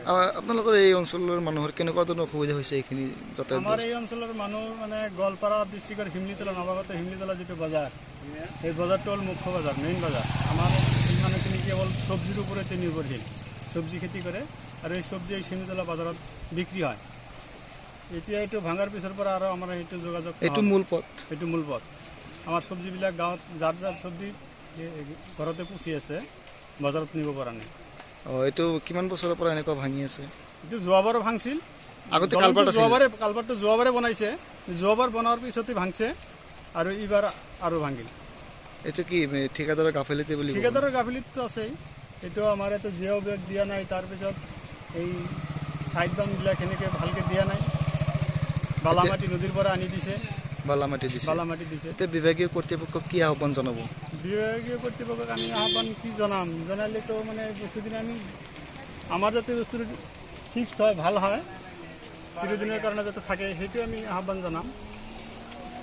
আপোনালোকৰ এই অঞ্চলৰ মানুহৰ কেনেকুৱা ধৰণৰ অসুবিধা হৈছে এইখিনি যাতায়াত? আমাৰ এই অঞ্চলৰ মানুহ মানে গোৱালপাৰা ডিষ্ট্ৰিক্টৰ হিমলিতলা নৱাগত হিমলিতলা যিটো বজাৰ, সেই বজাৰটো হ'ল মুখ্য বজাৰ, মেইন বজাৰ। আমাৰ এই মানুহখিনি কেৱল চব্জিৰ ওপৰতে নিৰ্ভৰশীল, চব্জি খেতি কৰে আৰু এই চব্জি এই হিমলিতলা বজাৰত বিক্ৰী হয়। এতিয়া এইটো ভাঙাৰ পিছৰ পৰা আৰু আমাৰ সেইটো যোগাযোগ, এইটো মূল পথ, এইটো মূল পথ। আমাৰ চব্জিবিলাক গাঁৱত যাৰ যাৰ চব্জি ঘৰতে পুচি আছে, বজাৰত নিব পৰা নাই। এইটো কিমান বছৰৰ পৰা এনেকুৱা ভাঙি আছে? এইটো যোৱাবাৰো ভাঙছিল, আগতে কালভাৰটো যোৱাবাৰে বনাইছে, যোৱাবাৰ বনোৱাৰ পিছতে ভাঙছে আৰু এইবাৰ আৰু ভাঙিল। এইটো কি ঠিকাদাৰৰ গাফিলতি বুলি? ঠিকাদাৰৰ গাফিলতিটো আছেই। এইটো আমাৰ এইটো জিঅ' বেগ দিয়া নাই, তাৰপিছত এই চাইড বাউণ্ডবিলাক সেনেকৈ ভালকৈ দিয়া নাই। বালামাটি নদীৰ পৰা আনি দিছে, বালামাটি দিছে। এতিয়া বিভাগীয় কৰ্তৃপক্ষক কি আহ্বান জনাব? বিভাগীয় কৰ্তৃপক্ষক আমি আহ্বান কি জনাম, জনালেতো মানে বস্তুখিনি আমি আমাৰ যাতে বস্তুটো ফিক্সড হয়, ভাল হয়, চিৰদিনৰ কাৰণে যাতে থাকে, সেইটো আমি আহ্বান জনাম।